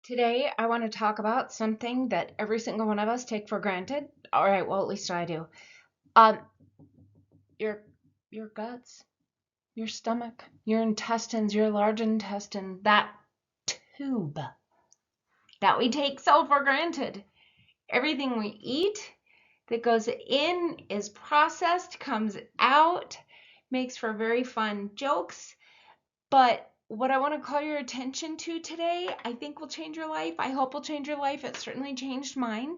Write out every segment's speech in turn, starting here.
Today, I want to talk about something that every single one of us take for granted. All right, well, at least I do. Um, your your guts, your stomach, your intestines, your large intestine, that tube that we take so for granted. Everything we eat that goes in is processed, comes out, makes for very fun jokes. But what I want to call your attention to today, I think will change your life. I hope will change your life. It certainly changed mine.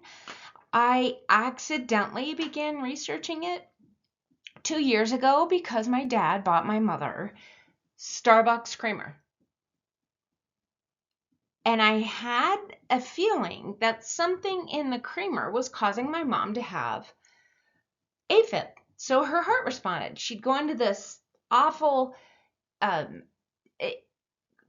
I accidentally began researching it 2 years ago because my dad bought my mother Starbucks creamer. And I had a feeling that something in the creamer was causing my mom to have AFib. So her heart responded. She'd go into this awful um,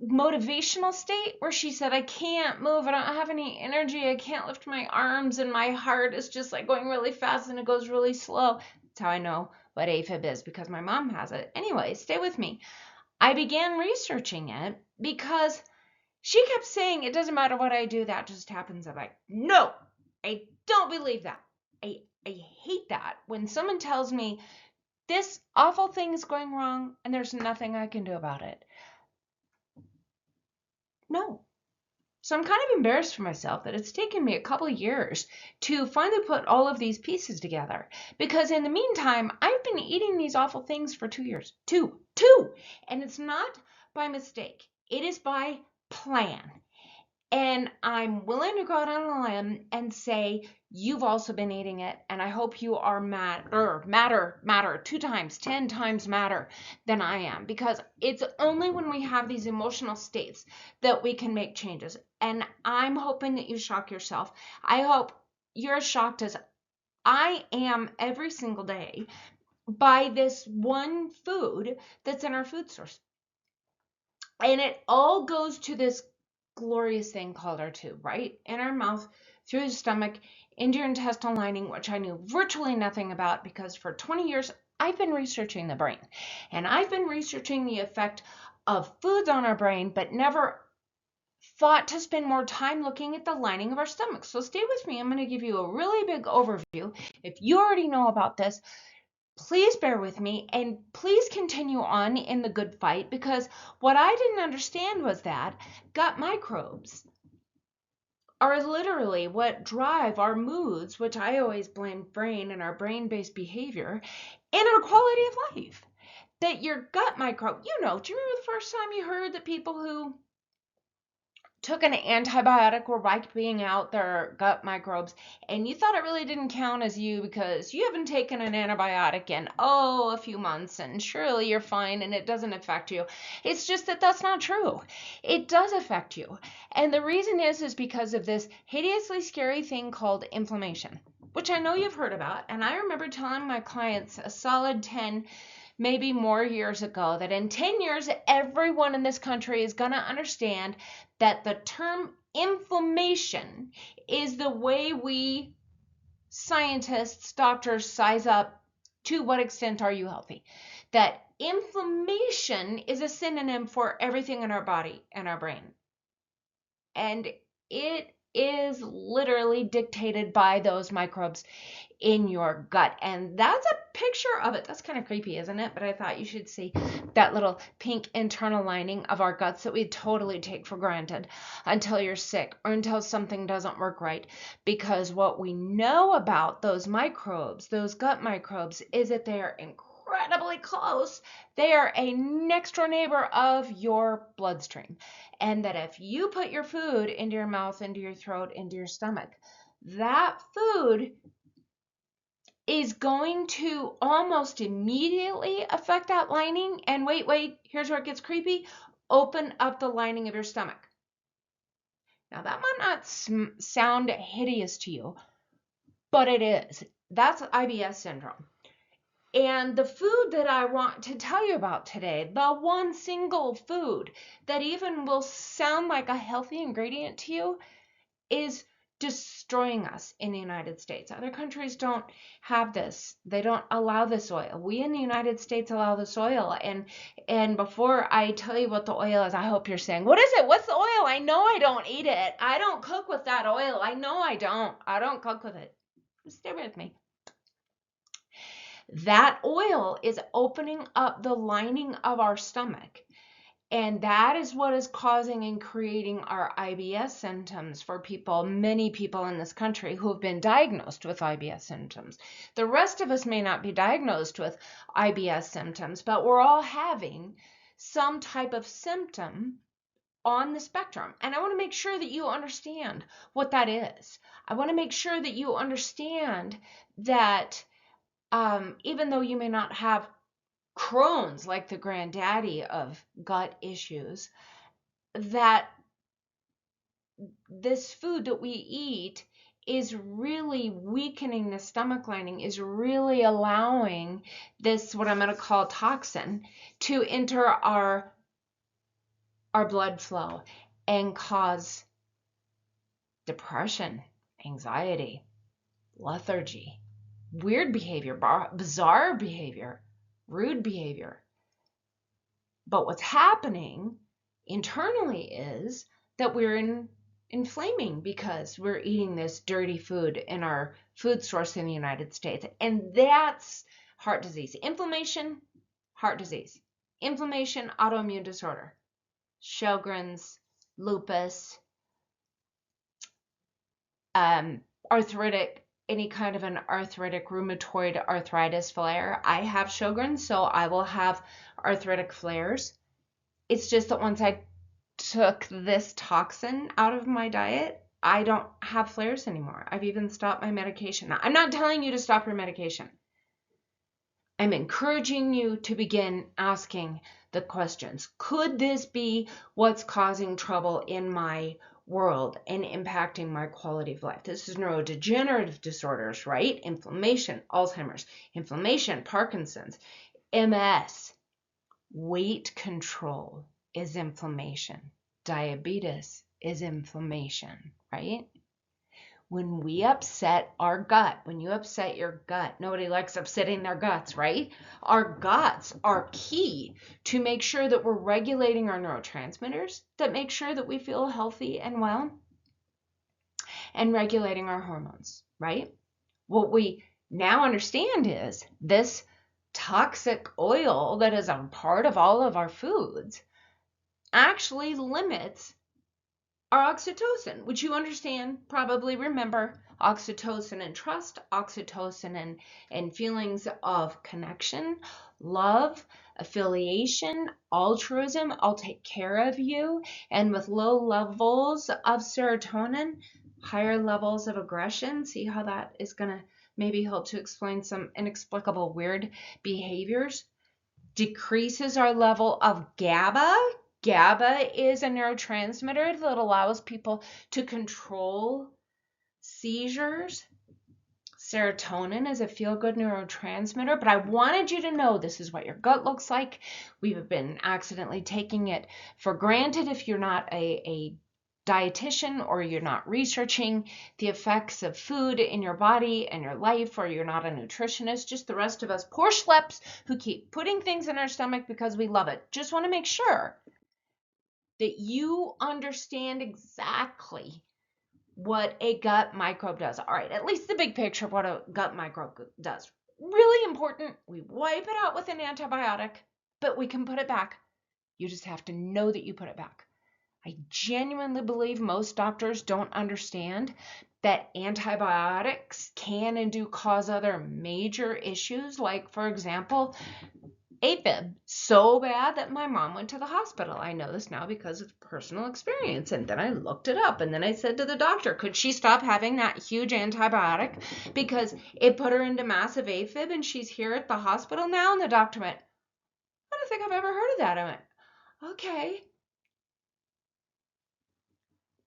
motivational state where she said, I can't move, I don't have any energy, I can't lift my arms, and my heart is just like going really fast and it goes really slow. That's how I know what AFib is, because my mom has it. Anyway, stay with me. I began researching it because she kept saying, it doesn't matter what I do, that just happens. I'm like, no, I don't believe that. I hate that when someone tells me this awful thing is going wrong and there's nothing I can do about it. No. So I'm kind of embarrassed for myself that it's taken me a couple of years to finally put all of these pieces together. Because in the meantime, I've been eating these awful things for 2 years. Two. And it's not by mistake. It is by plan. And I'm willing to go out on a limb and say, you've also been eating it. And I hope you are matter 2 times, 10 times madder than I am. Because it's only when we have these emotional states that we can make changes. And I'm hoping that you shock yourself. I hope you're as shocked as I am every single day by this one food that's in our food source. And it all goes to this glorious thing called our tube, right? In our mouth, through the stomach, into your intestinal lining, which I knew virtually nothing about because for 20 years I've been researching the brain. And I've been researching the effect of foods on our brain, but never thought to spend more time looking at the lining of our stomach. So stay with me. I'm going to give you a really big overview. If you already know about this, please bear with me and please continue on in the good fight, because what I didn't understand was that gut microbes are literally what drive our moods, which I always blame brain and our brain-based behavior, and our quality of life. That your gut microbe, do you remember the first time you heard that people who took an antibiotic were wiping out their gut microbes, and you thought it really didn't count as you because you haven't taken an antibiotic in a few months and surely you're fine and it doesn't affect you? It's just that that's not true. It does affect you, and the reason is because of this hideously scary thing called inflammation, which I know you've heard about. And I remember telling my clients a solid 10, maybe more years ago, that in 10 years, everyone in this country is going to understand that the term inflammation is the way we scientists, doctors, size up to what extent are you healthy. That inflammation is a synonym for everything in our body and our brain. And it is literally dictated by those microbes in your gut. And that's a picture of it. That's kind of creepy, isn't it? But I thought you should see that little pink internal lining of our guts that we totally take for granted until you're sick or until something doesn't work right. Because what we know about those microbes, those gut microbes, is that they are incredibly close. They are a next door neighbor of your bloodstream. And that if you put your food into your mouth, into your throat, into your stomach, that food is going to almost immediately affect that lining. And wait, here's where it gets creepy. Open up the lining of your stomach. Now, that might not sound hideous to you, but it is. That's IBS syndrome. And the food that I want to tell you about today, the one single food that even will sound like a healthy ingredient to you, is destroying us in the United States. Other countries don't have this. They don't allow this oil. We in the United States allow this oil. And before I tell you what the oil is, I hope you're saying, what is it? What's the oil? I know I don't eat it. I don't cook with that oil. I know I don't. I don't cook with it. Stay with me. That oil is opening up the lining of our stomach. And that is what is causing and creating our IBS symptoms for people, many people in this country who have been diagnosed with IBS symptoms. The rest of us may not be diagnosed with IBS symptoms, but we're all having some type of symptom on the spectrum. And I want to make sure that you understand what that is. I want to make sure that you understand that even though you may not have Crohn's, like the granddaddy of gut issues, that this food that we eat is really weakening the stomach lining, is really allowing this, what I'm going to call toxin, to enter our blood flow and cause depression, anxiety, lethargy, weird behavior, bizarre behavior, rude behavior. But what's happening internally is that we're inflaming because we're eating this dirty food in our food source in the United States. And that's heart disease. Inflammation, heart disease. Inflammation, autoimmune disorder. Sjogren's, lupus, arthritic, any kind of an arthritic rheumatoid arthritis flare. I have Sjogren's, so I will have arthritic flares. It's just that once I took this toxin out of my diet, I don't have flares anymore. I've even stopped my medication. Now, I'm not telling you to stop your medication. I'm encouraging you to begin asking the questions. Could this be what's causing trouble in my world and impacting my quality of life? This is neurodegenerative disorders, right? Inflammation, Alzheimer's, inflammation, Parkinson's, MS. Weight control is inflammation. Diabetes is inflammation, right? When we upset our gut, when you upset your gut, nobody likes upsetting their guts, right? Our guts are key to make sure that we're regulating our neurotransmitters, that make sure that we feel healthy and well, and regulating our hormones, right? What we now understand is this toxic oil that is a part of all of our foods actually limits our oxytocin, which you understand, probably remember, oxytocin and trust, oxytocin and feelings of connection, love, affiliation, altruism, I'll take care of you, and with low levels of serotonin, higher levels of aggression. See how that is going to maybe help to explain some inexplicable weird behaviors. Decreases our level of GABA. GABA is a neurotransmitter that allows people to control seizures. Serotonin is a feel-good neurotransmitter, but I wanted you to know this is what your gut looks like. We've been accidentally taking it for granted if you're not a dietitian or you're not researching the effects of food in your body and your life, or you're not a nutritionist, just the rest of us poor schleps who keep putting things in our stomach because we love it. Just want to make sure that you understand exactly what a gut microbe does. All right, at least the big picture of what a gut microbe does. Really important. We wipe it out with an antibiotic, but we can put it back. You just have to know that you put it back. I genuinely believe most doctors don't understand that antibiotics can and do cause other major issues, like, for example, AFib, so bad that my mom went to the hospital. I know this now because of personal experience. And then I looked it up, and then I said to the doctor, could she stop having that huge antibiotic because it put her into massive AFib and she's here at the hospital now? And the doctor went, I don't think I've ever heard of that. I went, okay.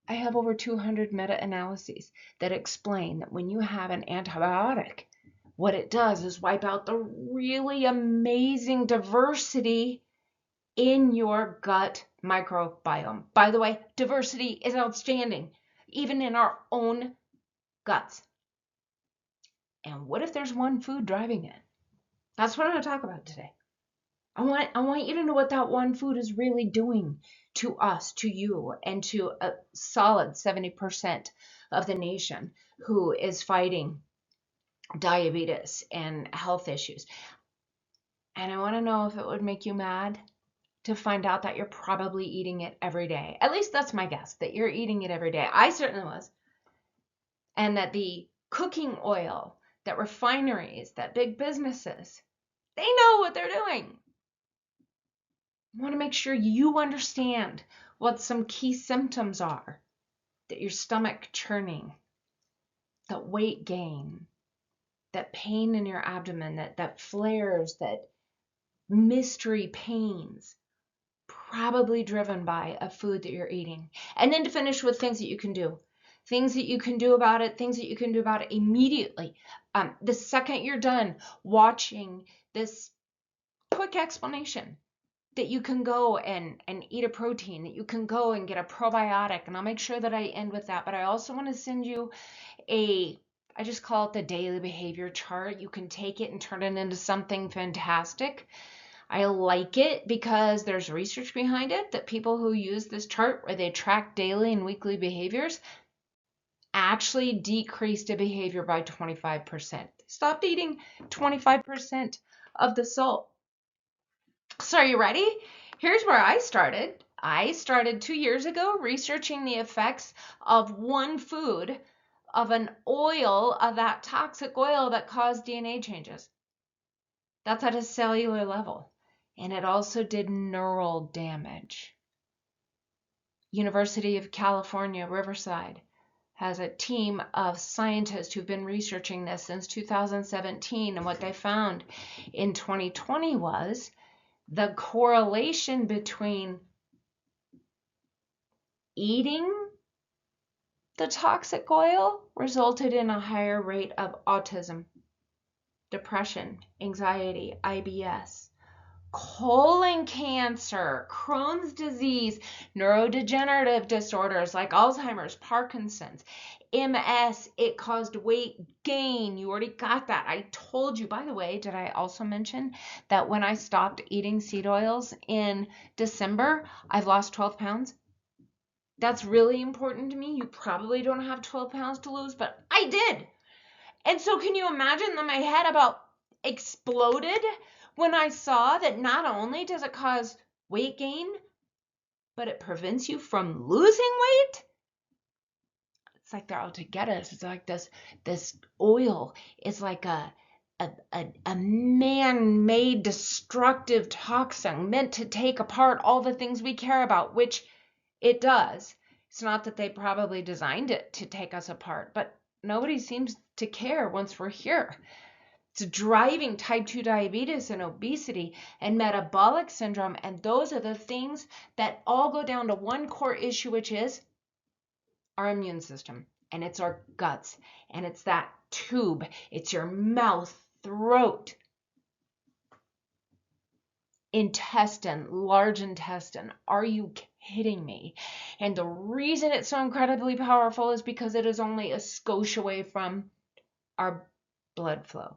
I have over 200 meta-analyses that explain that when you have an antibiotic, what it does is wipe out the really amazing diversity in your gut microbiome. By the way, diversity is outstanding. Even in our own Guts. And what if there's one food driving it? That's what I'm going to talk about today. I want you to know what that one food is really doing to us, to you, and to a solid 70% of the nation who is fighting diabetes and health issues. And I want to know if it would make you mad to find out that you're probably eating it every day. At least that's my guess, that you're eating it every day. I certainly was. And that the cooking oil, that refineries, that big businesses, they know what they're doing. I want to make sure you understand what some key symptoms are. That your stomach churning, that weight gain, that pain in your abdomen, that flares, that mystery pains, probably driven by a food that you're eating. And then to finish with things that you can do. Things that you can do about it, things that you can do about it immediately. The second you're done watching this quick explanation, that you can go and eat a protein, that you can go and get a probiotic, and I'll make sure that I end with that. But I also want to send you I just call it the daily behavior chart. You can take it and turn it into something fantastic. I like it because there's research behind it that people who use this chart where they track daily and weekly behaviors actually decreased a behavior by 25%. They stopped eating 25% of the salt. So are you ready? Here's where I started. I started 2 years ago researching the effects of one food, of an oil, of that toxic oil that caused DNA changes. That's at a cellular level. And it also did neural damage. University of California, Riverside has a team of scientists who've been researching this since 2017. And what they found in 2020 was the correlation between eating the toxic oil resulted in a higher rate of autism, depression, anxiety, IBS, colon cancer, Crohn's disease, neurodegenerative disorders like Alzheimer's, Parkinson's, MS. It caused weight gain. You already got that. I told you. By the way, did I also mention that when I stopped eating seed oils in December, I've lost 12 pounds? That's really important to me. You probably don't have 12 pounds to lose, but I did. And so can you imagine that my head about exploded when I saw that not only does it cause weight gain, but it prevents you from losing weight? It's like they're out to get us. It's like this oil is like a man-made destructive toxin meant to take apart all the things we care about, which it does. It's not that they probably designed it to take us apart, but nobody seems to care once we're here. It's driving type 2 diabetes and obesity and metabolic syndrome, and those are the things that all go down to one core issue, which is our immune system, and it's our guts, and it's that tube. It's your mouth, throat, intestine, large intestine. Are you kidding me? And the reason it's so incredibly powerful is because it is only a skosh away from our blood flow.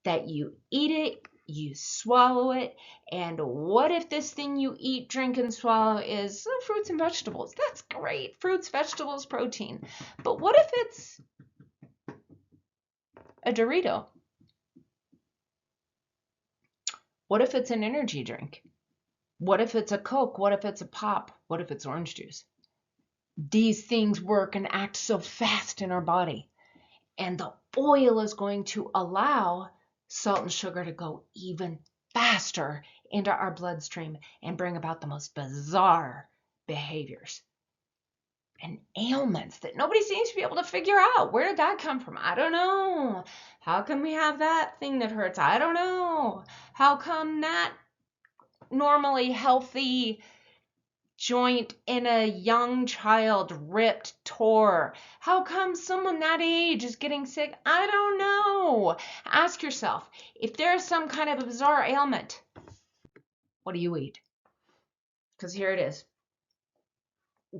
That you eat it, you swallow it, and what if this thing you eat, drink, and swallow is fruits and vegetables? That's great. Fruits, vegetables, protein. But what if it's a Dorito? What if it's an energy drink? What if it's a Coke? What if it's a pop? What if it's orange juice? These things work and act so fast in our body. And the oil is going to allow salt and sugar to go even faster into our bloodstream and bring about the most bizarre behaviors and ailments that nobody seems to be able to figure out. Where did that come from? I don't know. How come we have that thing that hurts? I don't know. How come that normally healthy joint in a young child ripped, tore? How come someone that age is getting sick? I don't know. Ask yourself, if there's some kind of a bizarre ailment, what do you eat? Because here it is.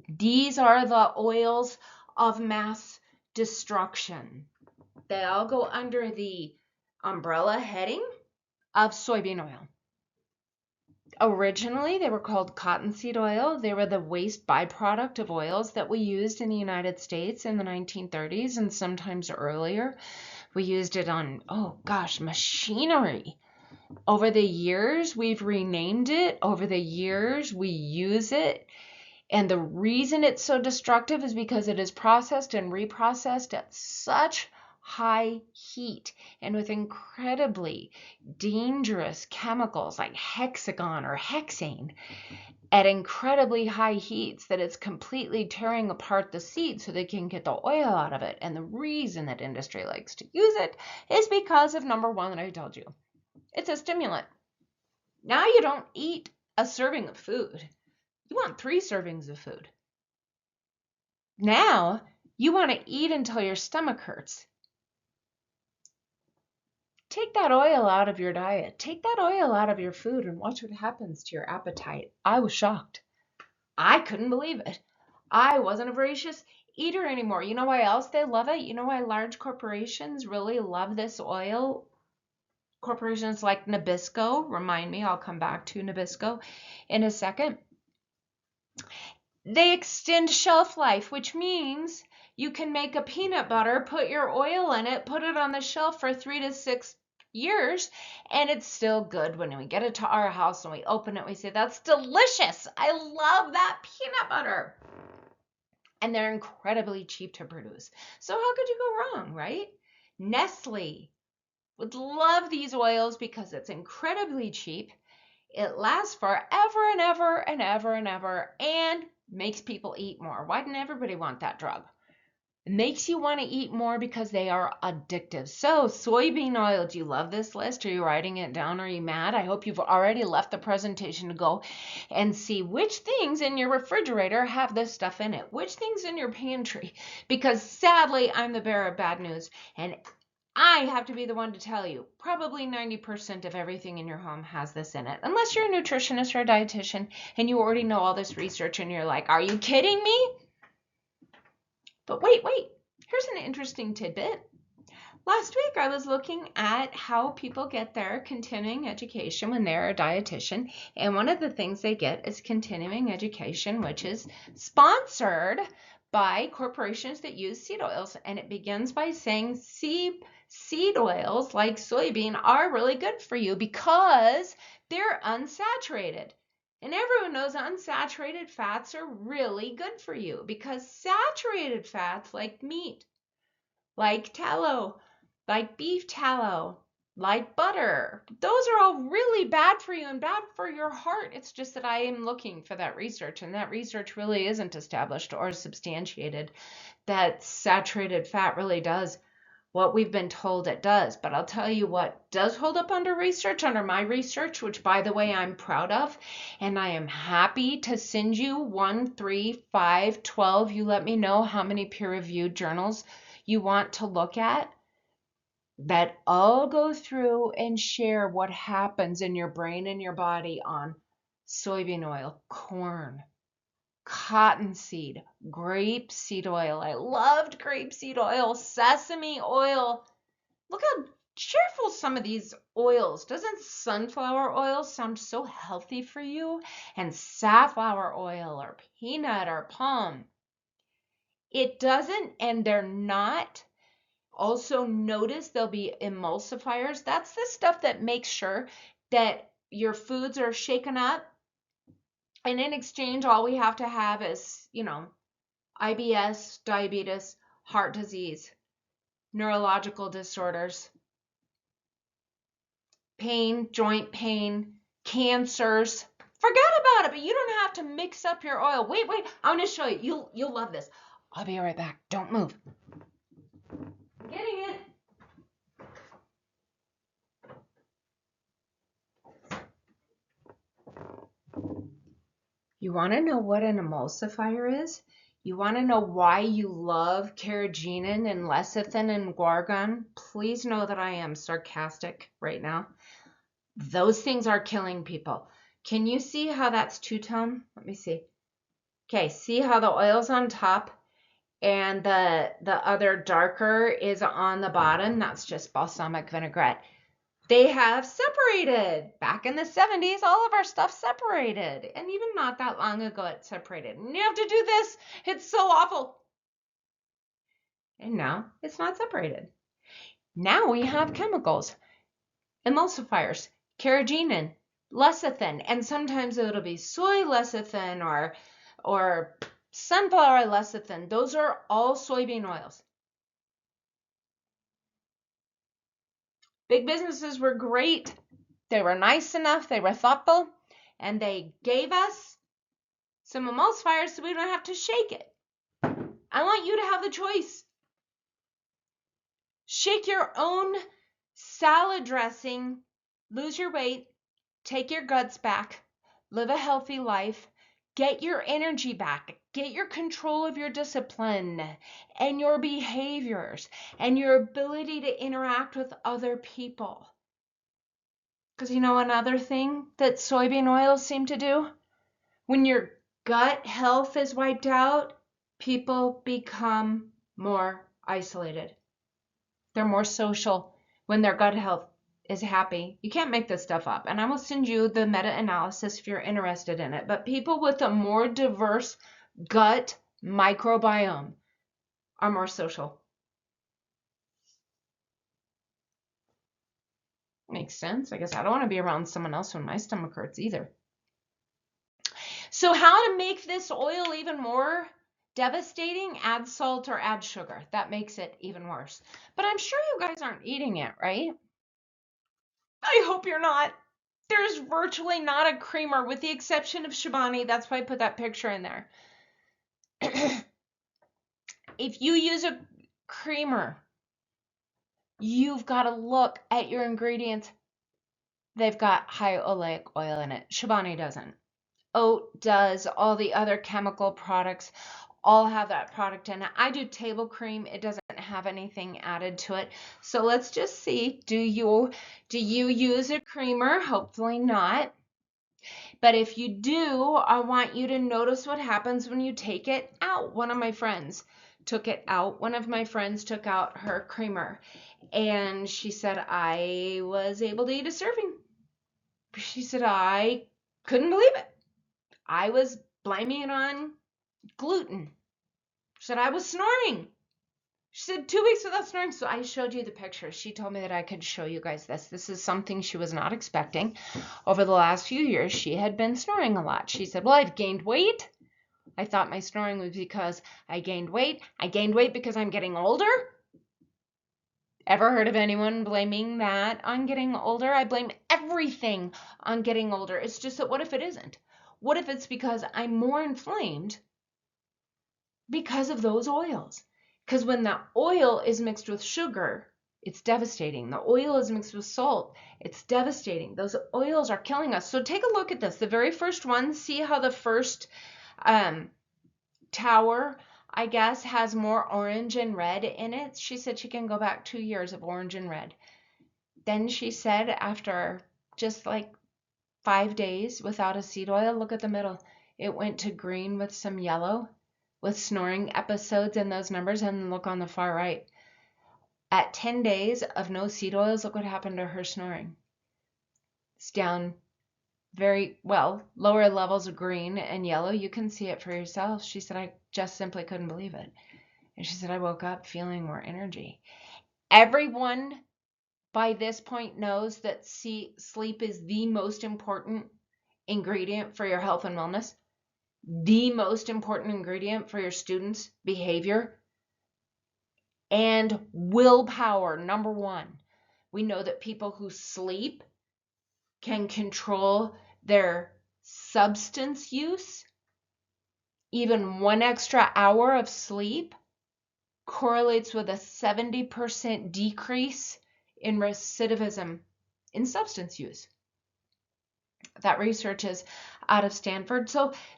These are the oils of mass destruction. They all go under the umbrella heading of soybean oil. Originally, they were called cottonseed oil. They were the waste byproduct of oils that we used in the United States in the 1930s and sometimes earlier. We used it on, oh gosh, machinery. Over the years, we've renamed it. Over the years, we use it. And the reason it's so destructive is because it is processed and reprocessed at such high heat and with incredibly dangerous chemicals like hexagon or hexane at incredibly high heats that it's completely tearing apart the seed so they can get the oil out of it. And the reason that industry likes to use it is because of number one that I told you. It's a stimulant. Now you don't eat a serving of food. You want 3 servings of food. Now you want to eat until your stomach hurts. Take that oil out of your diet. Take that oil out of your food and watch what happens to your appetite. I was shocked. I couldn't believe it. I wasn't a voracious eater anymore. You know why else they love it? You know why large corporations really love this oil? Corporations like Nabisco, remind me, I'll come back to Nabisco in a second. They extend shelf life, which means you can make a peanut butter, put your oil in it, put it on the shelf for 3 to 6 years, and it's still good. When we get it to our house and we open it, we say, that's delicious. I love that peanut butter. And they're incredibly cheap to produce. So how could you go wrong, right? Nestle would love these oils because it's incredibly cheap. It lasts forever and ever and ever and ever and makes people eat more. Why didn't everybody want that drug? It makes you want to eat more because they are addictive. So soybean oil, do you love this list? Are you writing it down? Are you mad? I hope you've already left the presentation to go and see which things in your refrigerator have this stuff in it. Which things in your pantry? Because sadly, I'm the bearer of bad news and I have to be the one to tell you, probably 90% of everything in your home has this in it. Unless you're a nutritionist or a dietitian and you already know all this research and you're like, are you kidding me? But wait, here's an interesting tidbit. Last week I was looking at how people get their continuing education when they're a dietitian. And one of the things they get is continuing education, which is sponsored by corporations that use seed oils. And it begins by saying seed oils like soybean are really good for you because they're unsaturated. And everyone knows unsaturated fats are really good for you because saturated fats like meat, like tallow, like beef tallow, like butter, those are all really bad for you and bad for your heart. It's just that I am looking for that research, and that research really isn't established or substantiated that saturated fat really does what we've been told it does. But I'll tell you what does hold up under research, under my research, which by the way, I'm proud of, and I am happy to send you 1, 3, 5, 12. You let me know how many peer-reviewed journals you want to look at that all go through and share what happens in your brain and your body on soybean oil, corn, cottonseed, grapeseed oil. I loved grapeseed oil, sesame oil. Look how cheerful some of these oils. Doesn't sunflower oil sound so healthy for you? And safflower oil or peanut or palm. It doesn't, and they're not. Also notice there'll be emulsifiers. That's the stuff that makes sure that your foods are shaken up. And in exchange, all we have to have is, IBS, diabetes, heart disease, neurological disorders, pain, joint pain, cancers. Forget about it, but you don't have to mix up your oil. Wait, I'm going to show you. You'll love this. I'll be right back. Don't move. Getting it. You want to know what an emulsifier is? You want to know why you love carrageenan and lecithin and guargan? Please know that I am sarcastic right now. Those things are killing people. Can you see how that's two-tone? Let me see. Okay, see how the oil's on top and the other darker is on the bottom. That's just balsamic vinaigrette. They have separated. Back in the 70s, all of our stuff separated. And even not that long ago, it separated. And you have to do this. It's so awful. And now it's not separated. Now we have chemicals, emulsifiers, carrageenan, lecithin, and sometimes it'll be soy lecithin or sunflower lecithin. Those are all soybean oils. Big businesses were great. They were nice enough, they were thoughtful, and they gave us some emulsifiers so we don't have to shake it. I want you to have the choice. Shake your own salad dressing, lose your weight, take your guts back, live a healthy life, get your energy back, get your control of your discipline and your behaviors and your ability to interact with other people. Because you know another thing that soybean oils seem to do? When your gut health is wiped out, people become more isolated. They're more social when their gut health is happy. You can't make this stuff up. And I will send you the meta-analysis if you're interested in it. But people with a more diverse gut microbiome are more social. Makes sense. I guess I don't want to be around someone else when my stomach hurts either. So how to make this oil even more devastating? Add salt or add sugar. That makes it even worse. But I'm sure you guys aren't eating it, right? I hope you're not. There's virtually not a creamer with the exception of Shibani. That's why I put that picture in there. If you use a creamer, you've got to look at your ingredients. They've got high oleic oil in it. Shibani doesn't. Oat does. All the other chemical products all have that product in it. I do table cream. It doesn't have anything added to it. So let's just see. Do you use a creamer? Hopefully not. But if you do, I want you to notice what happens when you take it out. One of my friends took it out. One of my friends took out her creamer, and she said, I was able to eat a serving. She said, I couldn't believe it. I was blaming it on gluten. She said, I was snoring. She said 2 weeks without snoring. So I showed you the pictures. She told me that I could show you guys this. This is something she was not expecting. Over the last few years, she had been snoring a lot. She said, well, I've gained weight. I thought my snoring was because I gained weight. I gained weight because I'm getting older. Ever heard of anyone blaming that on getting older? I blame everything on getting older. It's just that what if it isn't? What if it's because I'm more inflamed because of those oils? Because when the oil is mixed with sugar, it's devastating. The oil is mixed with salt. It's devastating. Those oils are killing us. So take a look at this. The very first one, see how the first tower, I guess, has more orange and red in it. She said she can go back 2 years of orange and red. Then she said after just like 5 days without a seed oil, look at the middle. It went to green with some yellow with snoring episodes in those numbers, and look on the far right. At 10 days of no seed oils, look what happened to her snoring. It's down very well, lower levels of green and yellow. You can see it for yourself. She said, I just simply couldn't believe it. And she said, I woke up feeling more energy. Everyone by this point knows that sleep is the most important ingredient for your health and wellness, the most important ingredient for your students' behavior, and willpower, number one. We know that people who sleep can control their substance use. Even 1 extra hour of sleep correlates with a 70% decrease in recidivism in substance use. That research is out of Stanford.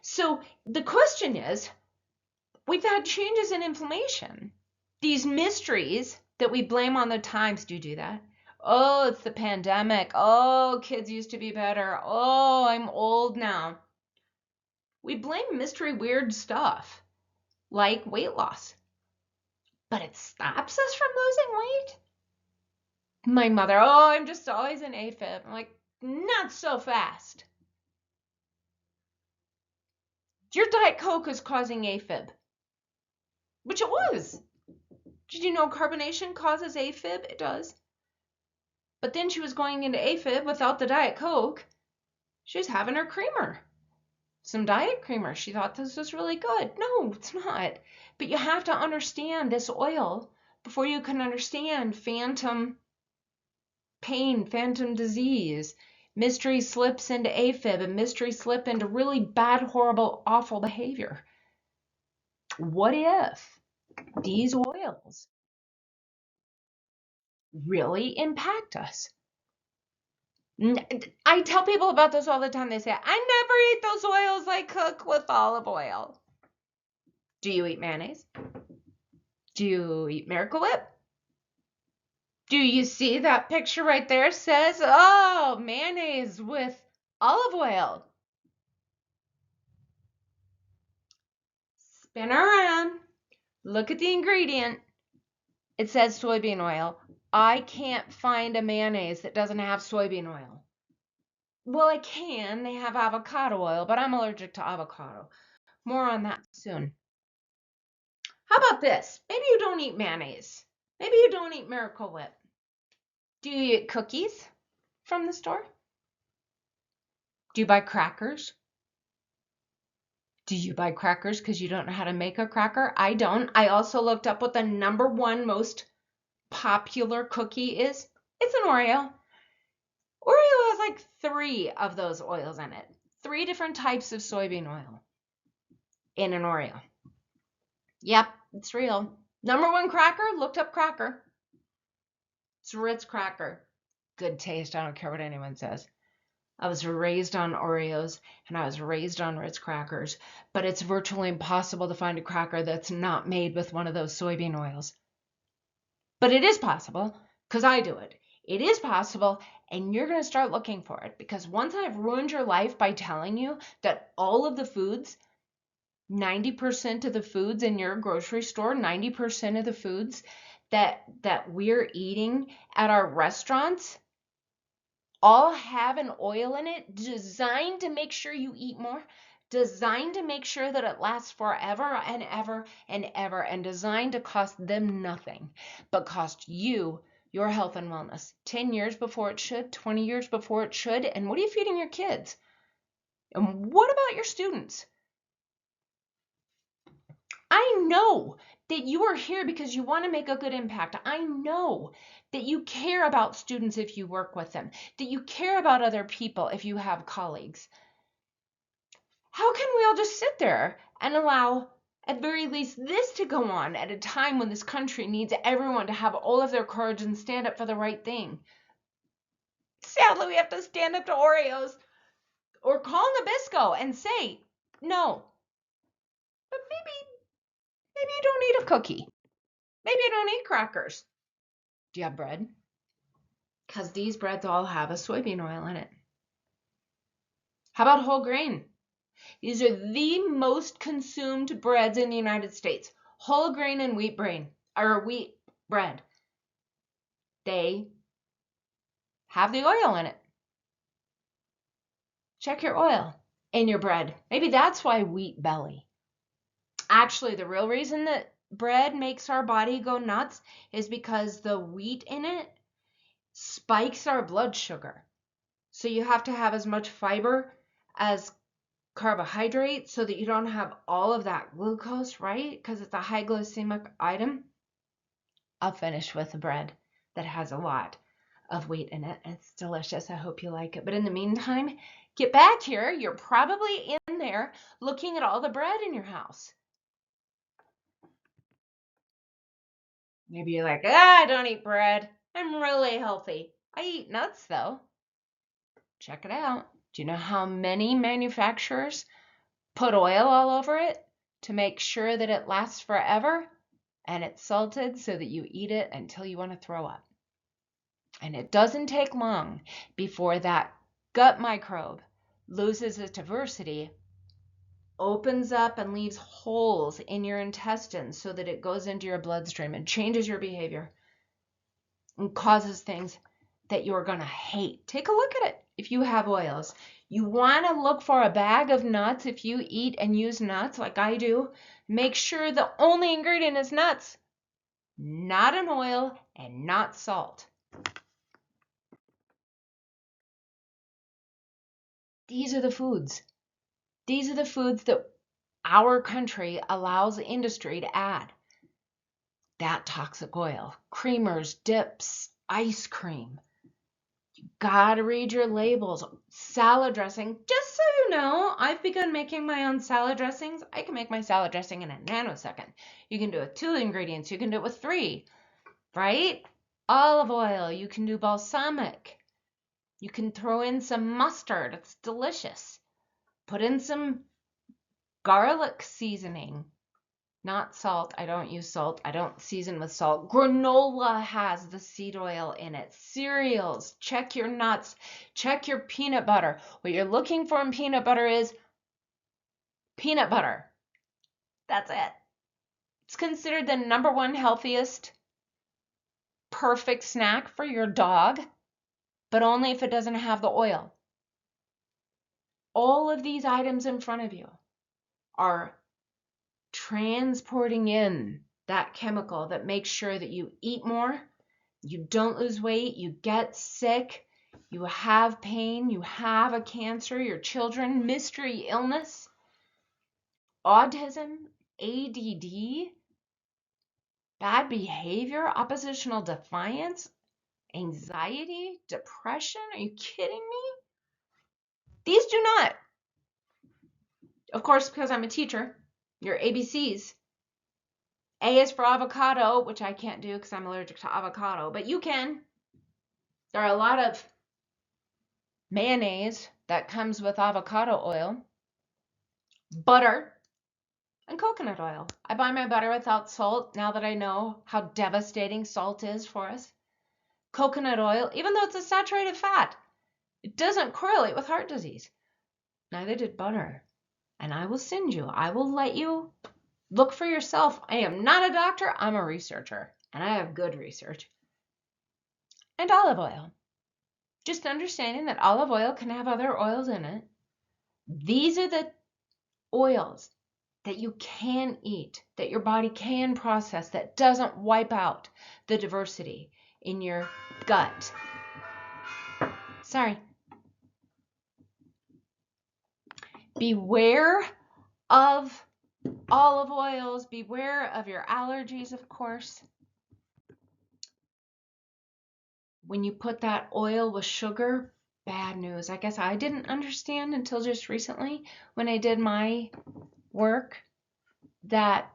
So the question is, we've had changes in inflammation. These mysteries that we blame on the times do that. Oh, it's the pandemic. Oh, kids used to be better. Oh, I'm old now. We blame mystery weird stuff like weight loss. but it stops us from losing weight. My mother, oh, I'm just always in AFib. I'm like, not so fast. Your Diet Coke is causing AFib, which it was. Did you know carbonation causes AFib? It does. But then she was going into AFib without the Diet Coke. She was having her creamer, some diet creamer. She thought this was really good. No, it's not. But you have to understand this oil before you can understand phantom pain, phantom disease, mystery slips into AFib, and mystery slip into really bad, horrible, awful behavior. What if these oils really impact us? I tell people about this all the time. They say, I never eat those oils I cook with olive oil. Do you eat mayonnaise? Do you eat Miracle Whip? Do you see that picture right there? It says, oh, mayonnaise with olive oil. Spin around. Look at the ingredient. It says soybean oil. I can't find a mayonnaise that doesn't have soybean oil. Well, I can. They have avocado oil, but I'm allergic to avocado. More on that soon. How about this? Maybe you don't eat mayonnaise. Maybe you don't eat Miracle Whip. Do you eat cookies from the store? Do you buy crackers? Do you buy crackers because you don't know how to make a cracker? I don't. I also looked up what the #1 most popular cookie is. It's an Oreo. Oreo has like 3 of those oils in it. 3 different types of soybean oil in an Oreo. Yep, it's real. #1 cracker, looked up cracker. It's Ritz cracker. Good taste. I don't care what anyone says. I was raised on Oreos and I was raised on Ritz crackers, but it's virtually impossible to find a cracker that's not made with one of those soybean oils. But it is possible because I do it. It is possible, and you're going to start looking for it, because once I've ruined your life by telling you that all of the foods, 90% of the foods in your grocery store, 90% of the foods that we're eating at our restaurants all have an oil in it designed to make sure you eat more, designed to make sure that it lasts forever and ever and ever, and designed to cost them nothing, but cost you your health and wellness 10 years before it should, 20 years before it should. And what are you feeding your kids? And what about your students? I know that you are here because you want to make a good impact. I know that you care about students if you work with them, that you care about other people if you have colleagues. How can we all just sit there and allow, at very least, this to go on at a time when this country needs everyone to have all of their courage and stand up for the right thing? Sadly, we have to stand up to Oreos or call Nabisco and say, no. But maybe you don't need a cookie. Maybe you don't eat crackers. Do you have bread? Because these breads all have a soybean oil in it. How about whole grain? These are the most consumed breads in the United States. Whole grain and wheat bread. They have the oil in it. Check your oil in your bread. Maybe that's why wheat belly. Actually, the real reason that bread makes our body go nuts is because the wheat in it spikes our blood sugar. So you have to have as much fiber as carbohydrate so that you don't have all of that glucose, right? Because it's a high glycemic item. I'll finish with a bread that has a lot of wheat in it. It's delicious. I hope you like it. But in the meantime, get back here. You're probably in there looking at all the bread in your house. Maybe you're like, I don't eat bread. I'm really healthy. I eat nuts though. Check it out. Do you know how many manufacturers put oil all over it to make sure that it lasts forever? And it's salted so that you eat it until you want to throw up. And it doesn't take long before that gut microbe loses its diversity opens up and leaves holes in your intestines so that it goes into your bloodstream and changes your behavior and causes things that you're going to hate. Take a look at it if you have oils. You want to look for a bag of nuts if you eat and use nuts like I do. Make sure the only ingredient is nuts, not an oil and not salt. These are the foods. These are the foods that our country allows industry to add. That toxic oil, creamers, dips, ice cream. You gotta read your labels. Salad dressing, just so you know, I've begun making my own salad dressings. I can make my salad dressing in a nanosecond. You can do it with 2 ingredients. You can do it with 3, right? Olive oil. You can do balsamic. You can throw in some mustard. It's delicious. Put in some garlic seasoning. Not salt. I don't use salt. I don't season with salt. Granola has the seed oil in it. Cereals. Check your nuts. Check your peanut butter. What you're looking for in peanut butter is peanut butter. That's it. It's considered the #1 healthiest perfect snack for your dog, but only if it doesn't have the oil. All of these items in front of you are transporting in that chemical that makes sure that you eat more, you don't lose weight, you get sick, you have pain, you have a cancer, your children, mystery illness, autism, ADD, bad behavior, oppositional defiance, anxiety, depression. Are you kidding me? These do not. Of course, because I'm a teacher, your ABCs. A is for avocado, which I can't do because I'm allergic to avocado, but you can. There are a lot of mayonnaise that comes with avocado oil, butter, and coconut oil. I buy my butter without salt now that I know how devastating salt is for us. Coconut oil, even though it's a saturated fat, it doesn't correlate with heart disease. Neither did butter. And I will send you, I will let you look for yourself. I am not a doctor, I'm a researcher, and I have good research. And olive oil. Just understanding that olive oil can have other oils in it. These are the oils that you can eat, that your body can process, that doesn't wipe out the diversity in your gut. Sorry. Beware of olive oils. Beware of your allergies, of course. When you put that oil with sugar, bad news. I guess I didn't understand until just recently when I did my work that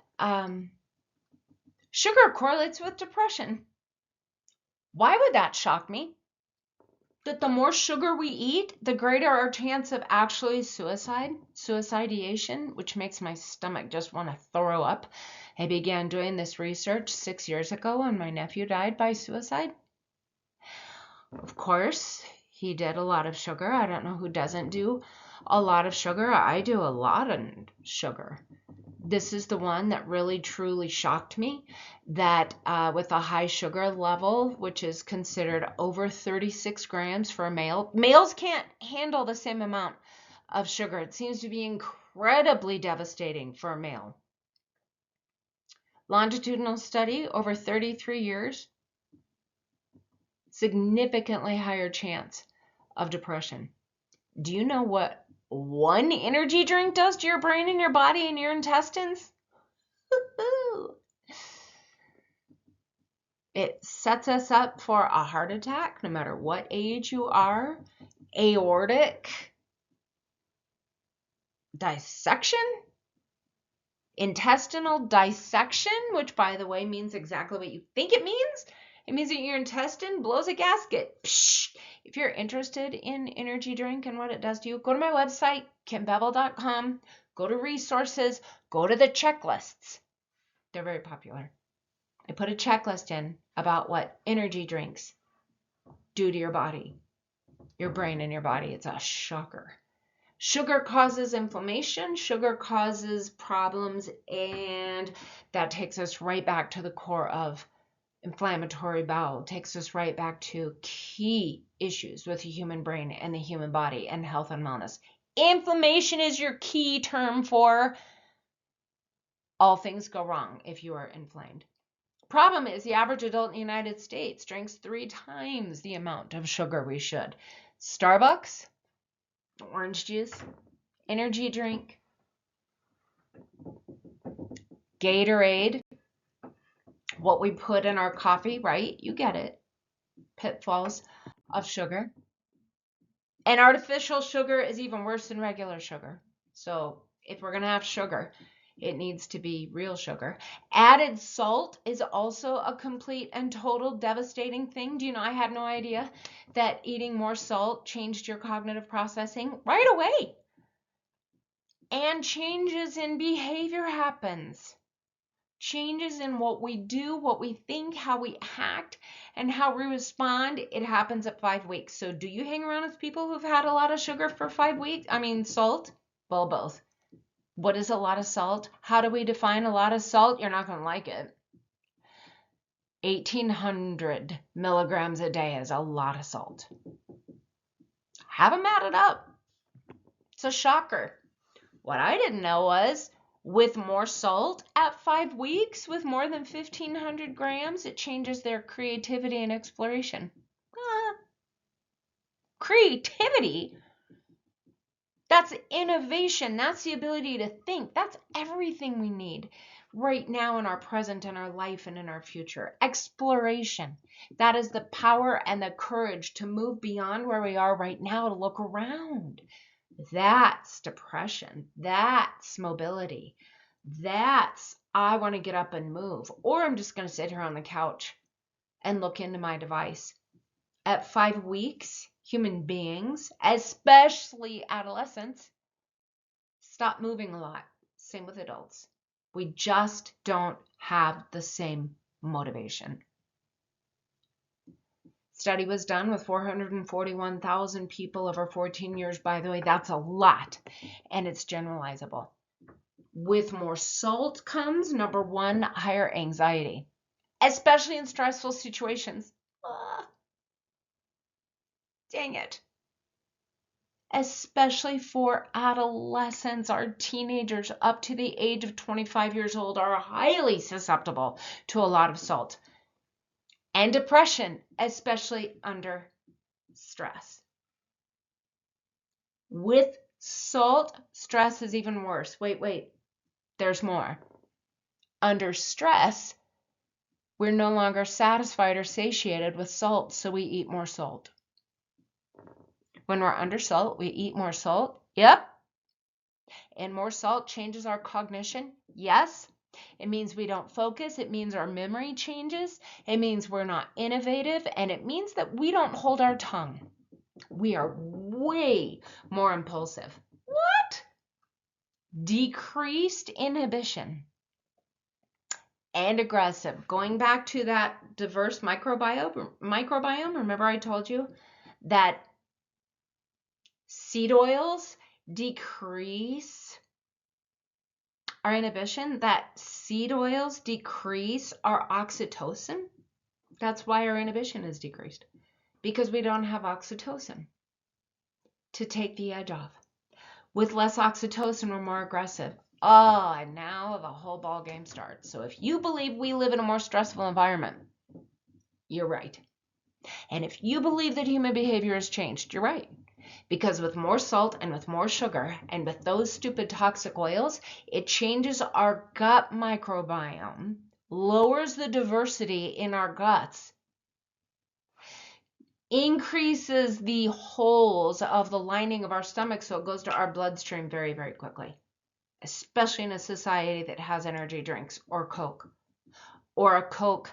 sugar correlates with depression. Why would that shock me? That the more sugar we eat, the greater our chance of actually suicidation, which makes my stomach just want to throw up. I began doing this research 6 years ago when my nephew died by suicide. Of course, he did a lot of sugar. I don't know who doesn't do a lot of sugar. I do a lot of sugar. This is the one that really truly shocked me, that with a high sugar level, which is considered over 36 grams for a male, males can't handle the same amount of sugar. It seems to be incredibly devastating for a male. Longitudinal study over 33 years, significantly higher chance of depression. Do you know what one energy drink does to your brain and your body and your intestines? It sets us up for a heart attack no matter what age you are, aortic dissection, intestinal dissection, which by the way means exactly what you think it means. It means that your intestine blows a gasket. Psh! If you're interested in energy drink and what it does to you, go to my website, kimbevel.com, go to resources, go to the checklists. They're very popular. I put a checklist in about what energy drinks do to your body, your brain and your body. It's a shocker. Sugar causes inflammation, sugar causes problems, and that takes us right back to the core of inflammatory bowel, takes us right back to key issues with the human brain and the human body and health and wellness. Inflammation is your key term for all things go wrong if you are inflamed. Problem is, the average adult in the United States drinks 3 times the amount of sugar we should. Starbucks, orange juice, energy drink, Gatorade, what we put in our coffee, right? You get it. Pitfalls of sugar. And artificial sugar is even worse than regular sugar. So if we're going to have sugar, it needs to be real sugar. Added salt is also a complete and total devastating thing. Do you know, I had no idea that eating more salt changed your cognitive processing right away. And changes in behavior happens. Changes in what we do, what we think, how we act, and how we respond, it happens at 5 weeks. So do you hang around with people who've had a lot of sugar for 5 weeks? I mean, salt? Well, both. What is a lot of salt? How do we define a lot of salt? You're not going to like it. 1,800 milligrams a day is a lot of salt. Have them add it up. It's a shocker. What I didn't know was, with more salt at 5 weeks, with more than 1,500 grams, it changes their creativity and exploration. Creativity? That's innovation. That's the ability to think. That's everything we need right now in our present, in our life, and in our future. Exploration. That is the power and the courage to move beyond where we are right now, to look around. That's depression. That's mobility. That's, I want to get up and move, or I'm just going to sit here on the couch and look into my device. At 5 weeks, human beings, especially adolescents, stop moving a lot. Same with adults. We just don't have the same motivation. Study was done with 441,000 people over 14 years. By the way, that's a lot, and it's generalizable. With more salt comes, number one, higher anxiety, especially in stressful situations. Dang it. Especially for adolescents, our teenagers up to the age of 25 years old are highly susceptible to a lot of salt. And depression, especially under stress. With salt, stress is even worse. Wait, there's more. Under stress, we're no longer satisfied or satiated with salt, so we eat more salt. When we're under salt, we eat more salt. Yep. And more salt changes our cognition. Yes. It means we don't focus. It means our memory changes. It means we're not innovative. And it means that we don't hold our tongue. We are way more impulsive. What? Decreased inhibition and aggressive. Going back to that diverse microbiome, remember I told you that seed oils decrease our inhibition, that seed oils decrease our oxytocin. That's why our inhibition is decreased, because we don't have oxytocin to take the edge off. With less oxytocin, we're more aggressive. Oh, and now the whole ball game starts. So if you believe we live in a more stressful environment, you're right. And if you believe that human behavior has changed, you're right. Because with more salt and with more sugar and with those stupid toxic oils, it changes our gut microbiome, lowers the diversity in our guts, increases the holes of the lining of our stomach so it goes to our bloodstream very, very quickly, especially in a society that has energy drinks or a Coke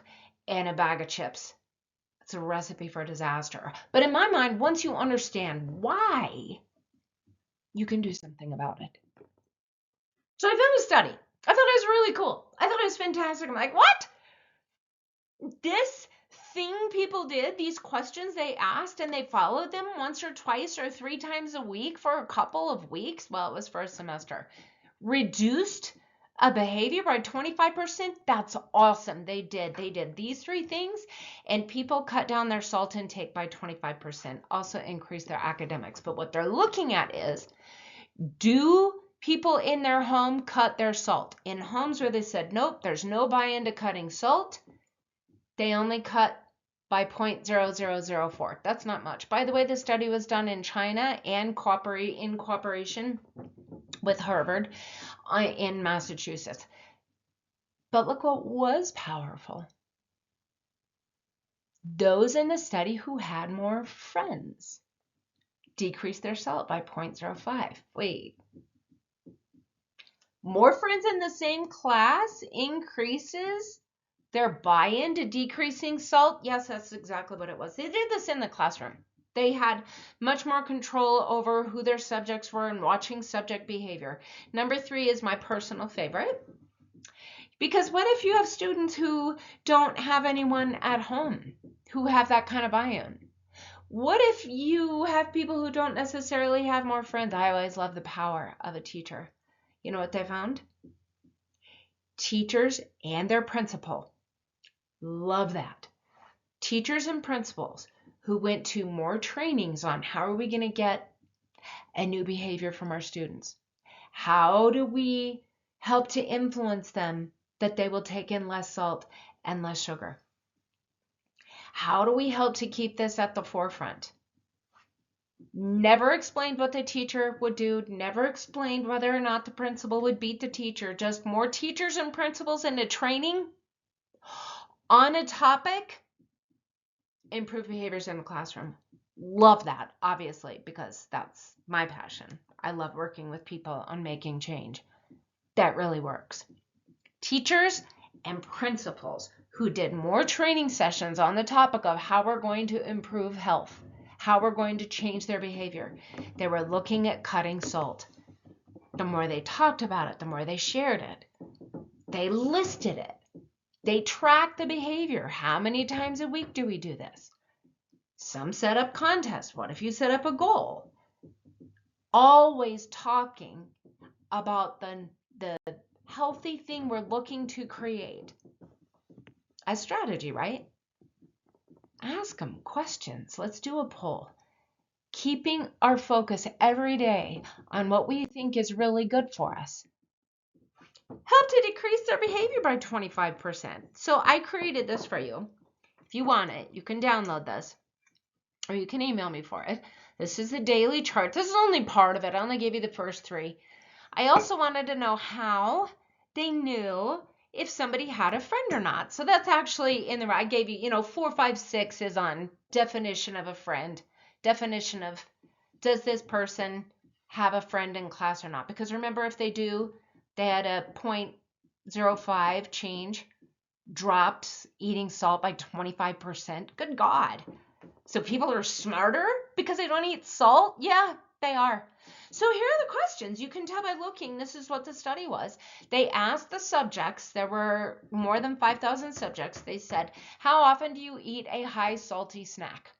and a bag of chips. It's a recipe for disaster. But in my mind, once you understand why, you can do something about it. So I found a study. I thought it was really cool. I thought it was fantastic. I'm like, what? This thing people did, these questions they asked, and they followed them once or twice or 3 times a week for a couple of weeks, well, it was for a semester, reduced a behavior by 25%. That's awesome. They did these 3 things, and people cut down their salt intake by 25%, also increased their academics. But what they're looking at is, do people in their home cut their salt? In homes where they said, nope, there's no buy-in to cutting salt, they only cut by 0.0004. That's not much. By the way, the study was done in China and in cooperation with Harvard in Massachusetts. But look what was powerful. Those in the study who had more friends decreased their salt by 0.05. Wait. More friends in the same class increases their buy-in to decreasing salt? Yes, that's exactly what it was. They did this in the classroom. They had much more control over who their subjects were and watching subject behavior. Number 3 is my personal favorite. Because what if you have students who don't have anyone at home who have that kind of buy-in? What if you have people who don't necessarily have more friends? I always love the power of a teacher. You know what they found? Teachers and their principal. Love that. Teachers and principals who went to more trainings on how are we going to get a new behavior from our students? How do we help to influence them that they will take in less salt and less sugar? How do we help to keep this at the forefront? Never explained what the teacher would do, never explained whether or not the principal would beat the teacher, just more teachers and principals into training on a topic, improve behaviors in the classroom. Love that, obviously, because that's my passion. I love working with people on making change. That really works. Teachers and principals who did more training sessions on the topic of how we're going to improve health, how we're going to change their behavior. They were looking at cutting salt. The more they talked about it, the more they shared it. They listed it. They tracked the behavior. How many times a week do we do this? Some set up contests. What if you set up a goal? Always talking about the healthy thing we're looking to create. A strategy, right? Ask them questions. Let's do a poll. Keeping our focus every day on what we think is really good for us. Help to decrease their behavior by 25%. So I created this for you. If you want it, you can download this or you can email me for it. This is a daily chart. This is only part of it. I only gave you the first 3. I also wanted to know how they knew if somebody had a friend or not. So that's actually in the, I gave you, 4, 5, 6 is on definition of a friend. Definition of, does this person have a friend in class or not? Because remember, if they do, they had a 0.05 change, dropped eating salt by 25%. Good God. So people are smarter because they don't eat salt? Yeah, they are. So here are the questions. You can tell by looking, this is what the study was. They asked the subjects, there were more than 5,000 subjects. They said, how often do you eat a high salty snack?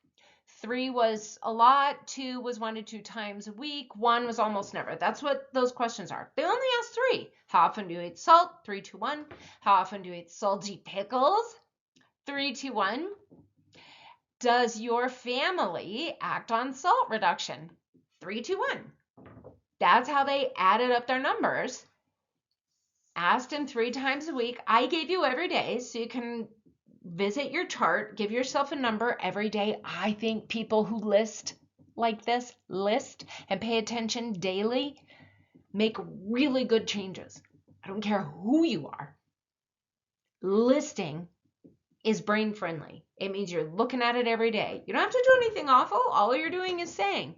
3 was a lot, 2 was 1 to 2 times a week, 1 was almost never. That's what those questions are. They only asked 3. How often do you eat salt? 3 to 1. How often do you eat salty pickles? 3 to 1. Does your family act on salt reduction? 3 to 1. That's how they added up their numbers. Asked them 3 times a week. I gave you every day, so you can visit your chart, give yourself a number every day. I think people who list like this, and pay attention daily, make really good changes. I don't care who you are. Listing is brain friendly. It means you're looking at it every day. You don't have to do anything awful. All you're doing is saying,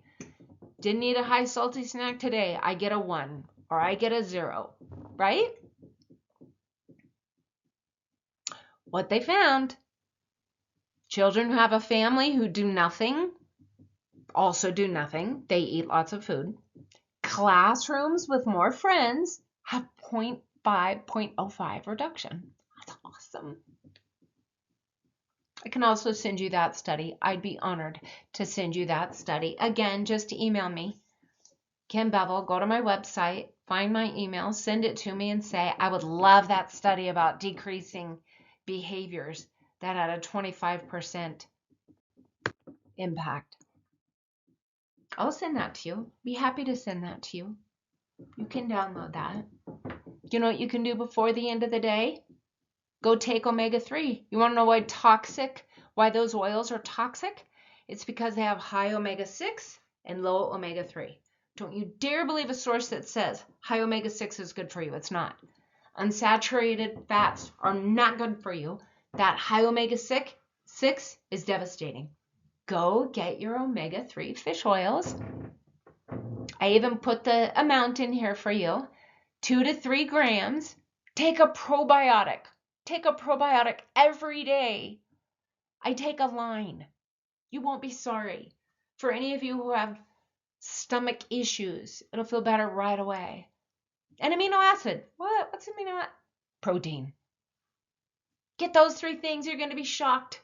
didn't eat a high salty snack today. I get a 1 or I get a 0, right? What they found, children who have a family who do nothing, also do nothing. They eat lots of food. Classrooms with more friends have 0.05 reduction. That's awesome. I can also send you that study. I'd be honored to send you that study. Again, just email me, Kim Bevel, go to my website, find my email, send it to me and say, I would love that study about decreasing behaviors that had a 25% impact. I'll send that to you. Be happy to send that to you. You can download that. You know what you can do before the end of the day? Go take omega-3. You want to know why those oils are toxic? It's because they have high omega-6 and low omega-3. Don't you dare believe a source that says high omega-6 is good for you. It's not. Unsaturated fats are not good for you. That high omega-6 is devastating. Go get your omega-3 fish oils. I even put the amount in here for you. 2 to 3 grams. Take a probiotic. Take a probiotic every day. I take a line. You won't be sorry. For any of you who have stomach issues, it'll feel better right away. And amino acid. What's amino acid? Protein. Get those 3 things, you're going to be shocked.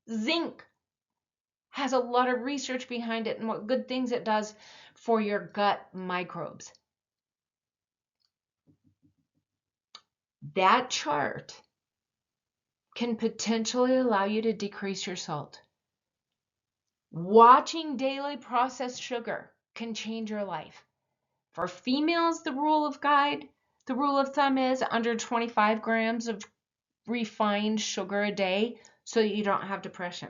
Zinc has a lot of research behind it and what good things it does for your gut microbes. That chart can potentially allow you to decrease your salt. Watching daily processed sugar can change your life. For females, the rule of thumb is under 25 grams of refined sugar a day so that you don't have depression.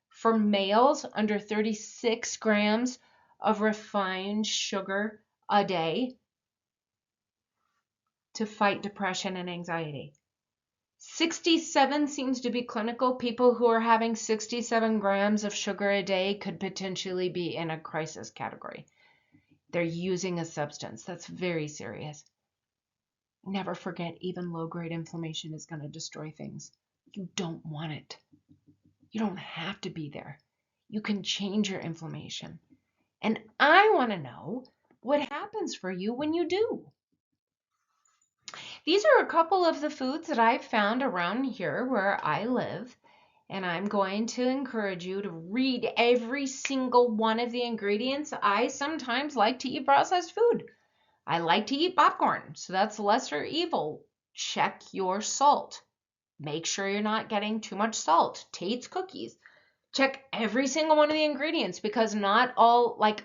For males, under 36 grams of refined sugar a day to fight depression and anxiety. 67 seems to be clinical. People who are having 67 grams of sugar a day could potentially be in a crisis category. They're using a substance. That's very serious. Never forget, even low-grade inflammation is going to destroy things. You don't want it. You don't have to be there. You can change your inflammation. And I want to know what happens for you when you do. These are a couple of the foods that I've found around here where I live, and I'm going to encourage you to read every single one of the ingredients. I sometimes like to eat processed food. I like to eat popcorn, so that's lesser evil. Check your salt. Make sure you're not getting too much salt. Tate's cookies. Check every single one of the ingredients because not all, like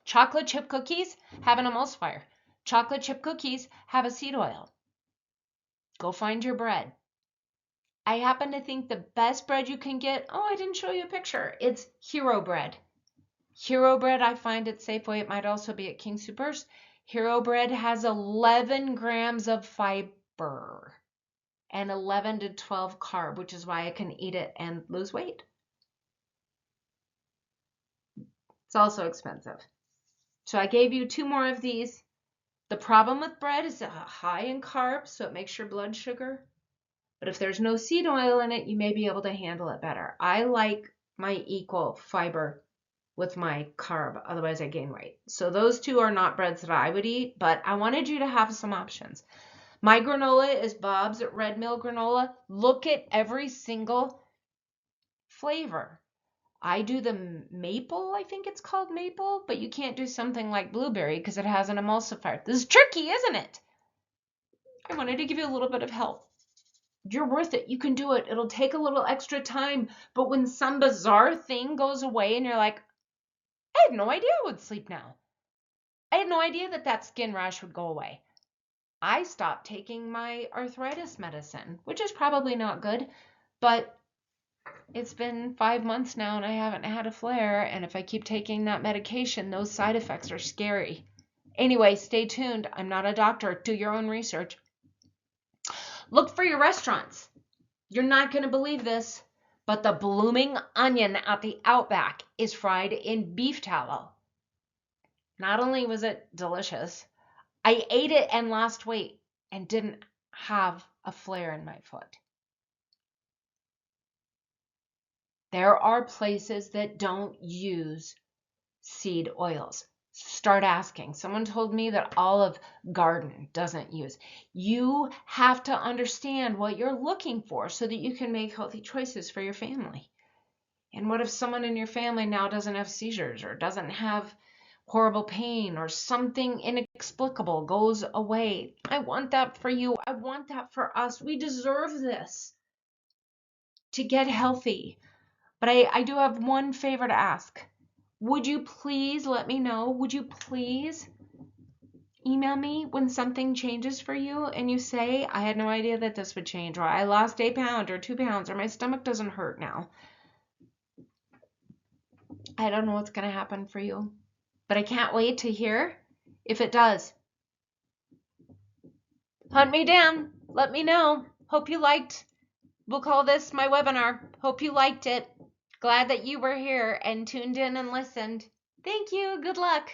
chocolate chip cookies have an emulsifier. Chocolate chip cookies have a seed oil. Go find your bread. I happen to think the best bread you can get, I didn't show you a picture. It's Hero Bread. Hero Bread I find at Safeway. It might also be at King Soopers. Hero Bread has 11 grams of fiber and 11 to 12 carb, which is why I can eat it and lose weight. It's also expensive. So I gave you 2 more of these. The problem with bread is high in carbs, so it makes your blood sugar. But if there's no seed oil in it, you may be able to handle it better. I like my equal fiber with my carb, otherwise I gain weight. So those 2 are not breads that I would eat, but I wanted you to have some options. My granola is Bob's Red Mill Granola. Look at every single flavor. I do the maple, I think it's called maple, but you can't do something like blueberry because it has an emulsifier. This is tricky, isn't it? I wanted to give you a little bit of help. You're worth it. You can do it. It'll take a little extra time, but when some bizarre thing goes away and you're like, I had no idea I would sleep now. I had no idea that skin rash would go away. I stopped taking my arthritis medicine, which is probably not good, but it's been 5 months now and I haven't had a flare, and if I keep taking that medication, those side effects are scary. Anyway, stay tuned. I'm not a doctor. Do your own research. Look for your restaurants. You're not going to believe this, but the blooming onion at the Outback is fried in beef tallow. Not only was it delicious, I ate it and lost weight and didn't have a flare in my foot. There are places that don't use seed oils. Start asking. Someone told me that Olive Garden doesn't use. You have to understand what you're looking for so that you can make healthy choices for your family. And what if someone in your family now doesn't have seizures or doesn't have horrible pain or something inexplicable goes away? I want that for you. I want that for us. We deserve this to get healthy. But I do have one favor to ask. Would you please let me know? Would you please email me when something changes for you and you say, I had no idea that this would change, or I lost 8 pounds or 2 pounds, or my stomach doesn't hurt now. I don't know what's going to happen for you, but I can't wait to hear if it does. Hunt me down. Let me know. Hope you liked. We'll call this my webinar. Hope you liked it. Glad that you were here and tuned in and listened. Thank you. Good luck.